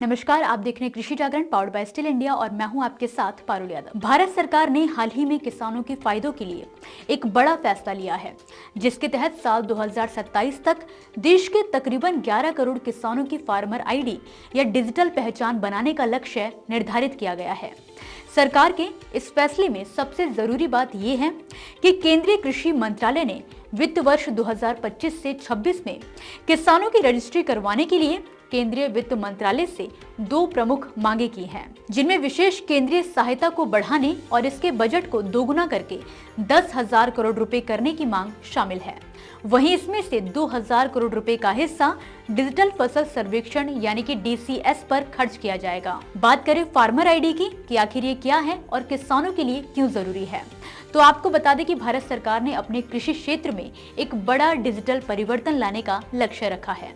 नमस्कार, आप देख रहे हैं कृषि जागरण पावर्ड बाय स्टिल इंडिया और मैं हूं आपके साथ पारुल यादव। भारत सरकार ने हाल ही में किसानों के फायदों के लिए एक बड़ा फैसला लिया है, जिसके तहत साल 2027 तक देश के तकरीबन 11 करोड़ किसानों की फार्मर आईडी या डिजिटल पहचान बनाने का लक्ष्य निर्धारित किया गया है। सरकार के इस फैसले में सबसे जरूरी बात यह है कि केंद्रीय कृषि मंत्रालय ने वित्त वर्ष 2025 से 26 में किसानों की रजिस्ट्री करवाने के लिए केंद्रीय वित्त मंत्रालय से दो प्रमुख मांगे की हैं, जिनमें विशेष केंद्रीय सहायता को बढ़ाने और इसके बजट को दोगुना करके 10,000 करोड़ रुपए करने की मांग शामिल है। वहीं इसमें से 2,000 करोड़ रुपए का हिस्सा डिजिटल फसल सर्वेक्षण यानी कि DCS पर खर्च किया जाएगा। बात करें फार्मर आईडी की कि आखिर ये क्या है और किसानों के लिए क्यों जरूरी है, तो आपको बता दें कि भारत सरकार ने अपने कृषि क्षेत्र में एक बड़ा डिजिटल परिवर्तन लाने का लक्ष्य रखा है।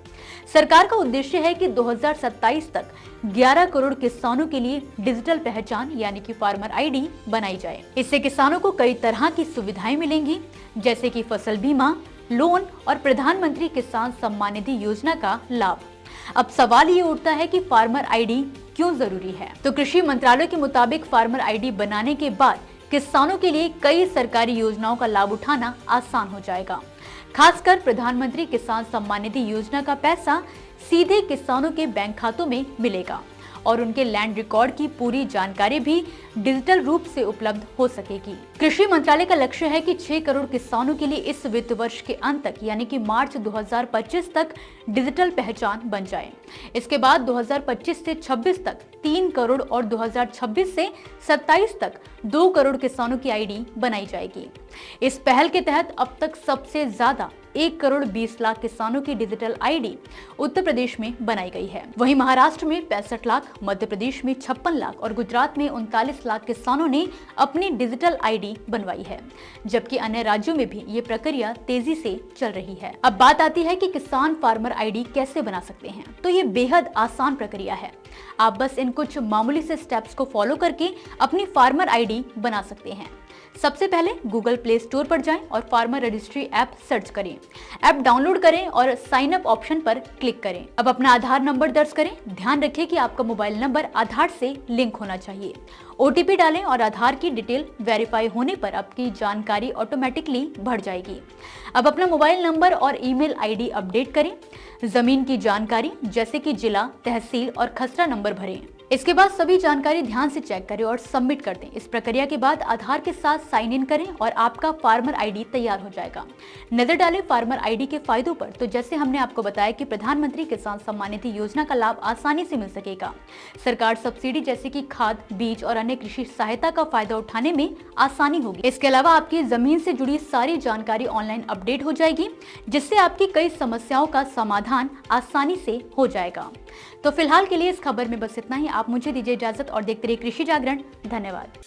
सरकार का उद्देश्य है कि 2027 तक 11 करोड़ किसानों के लिए डिजिटल पहचान यानी कि फार्मर आईडी बनाई जाए। इससे किसानों को कई तरह की सुविधाएं मिलेंगी, जैसे कि फसल बीमा, लोन और प्रधानमंत्री किसान सम्मान निधि योजना का लाभ। अब सवाल ये उठता है कि फार्मर आईडी क्यों जरूरी है। तो कृषि मंत्रालय के मुताबिक फार्मर आईडी बनाने के बाद किसानों के लिए कई सरकारी योजनाओं का लाभ उठाना आसान हो जाएगा। खासकर प्रधानमंत्री किसान सम्मान निधि योजना का पैसा सीधे किसानों के बैंक खातों में मिलेगा और उनके लैंड रिकॉर्ड की पूरी जानकारी भी डिजिटल रूप से उपलब्ध हो सकेगी। कृषि मंत्रालय का लक्ष्य है कि 6 करोड़ किसानों के लिए इस वित्त वर्ष के अंत तक यानी कि मार्च 2025 तक डिजिटल पहचान बन जाए। इसके बाद 2025 से 26 तक 3 करोड़ और 2026 से 27 तक 2 करोड़ किसानों की आईडी बनाई जाएगी। इस पहल के तहत अब तक सबसे ज्यादा 1 करोड़ 20 लाख किसानों की डिजिटल आईडी उत्तर प्रदेश में बनाई गई है। वहीं महाराष्ट्र में 65 लाख, मध्य प्रदेश में 56 लाख और गुजरात में 39 लाख किसानों ने अपनी डिजिटल आईडी बनवाई है, जबकि अन्य राज्यों में भी ये प्रक्रिया तेजी से चल रही है। अब बात आती है कि किसान फार्मर आईडी कैसे बना सकते हैं। तो ये बेहद आसान प्रक्रिया है। आप बस इन कुछ मामूली से स्टेप्स को फॉलो करके अपनी फार्मर आईडी बना सकते हैं। सबसे पहले गूगल प्ले स्टोर पर जाएं और फार्मर रजिस्ट्री ऐप सर्च करें। ऐप डाउनलोड करें और साइन अप ऑप्शन पर क्लिक करें। अब अपना आधार नंबर दर्ज करें। ध्यान रखें कि आपका मोबाइल नंबर आधार से लिंक होना चाहिए। OTP डालें और आधार की डिटेल वेरीफाई होने पर आपकी जानकारी ऑटोमेटिकली भर जाएगी। अब अपना मोबाइल नंबर और ईमेल आईडी अपडेट करें। जमीन की जानकारी जैसे कि जिला, तहसील और खसरा नंबर भरें। इसके बाद सभी जानकारी ध्यान से चेक करें और सबमिट कर दें। इस प्रक्रिया के बाद आधार के साथ साइन इन करें और आपका फार्मर आईडी तैयार हो जाएगा। नजर डालें फार्मर आईडी के फायदों पर। तो जैसे हमने आपको बताया कि प्रधानमंत्री किसान सम्मान निधि योजना का लाभ आसानी से मिल सकेगा। सरकार सब्सिडी जैसे कि खाद, बीज और अन्य कृषि सहायता का फायदा उठाने में आसानी होगी। इसके अलावा आपकी जमीन से जुड़ी सारी जानकारी ऑनलाइन अपडेट हो जाएगी, जिससे आपकी कई समस्याओं का समाधान आसानी से हो जाएगा। तो फिलहाल के लिए इस खबर में बस इतना ही। आप मुझे दीजिए इजाजत और देखते रहिए कृषि जागरण। धन्यवाद।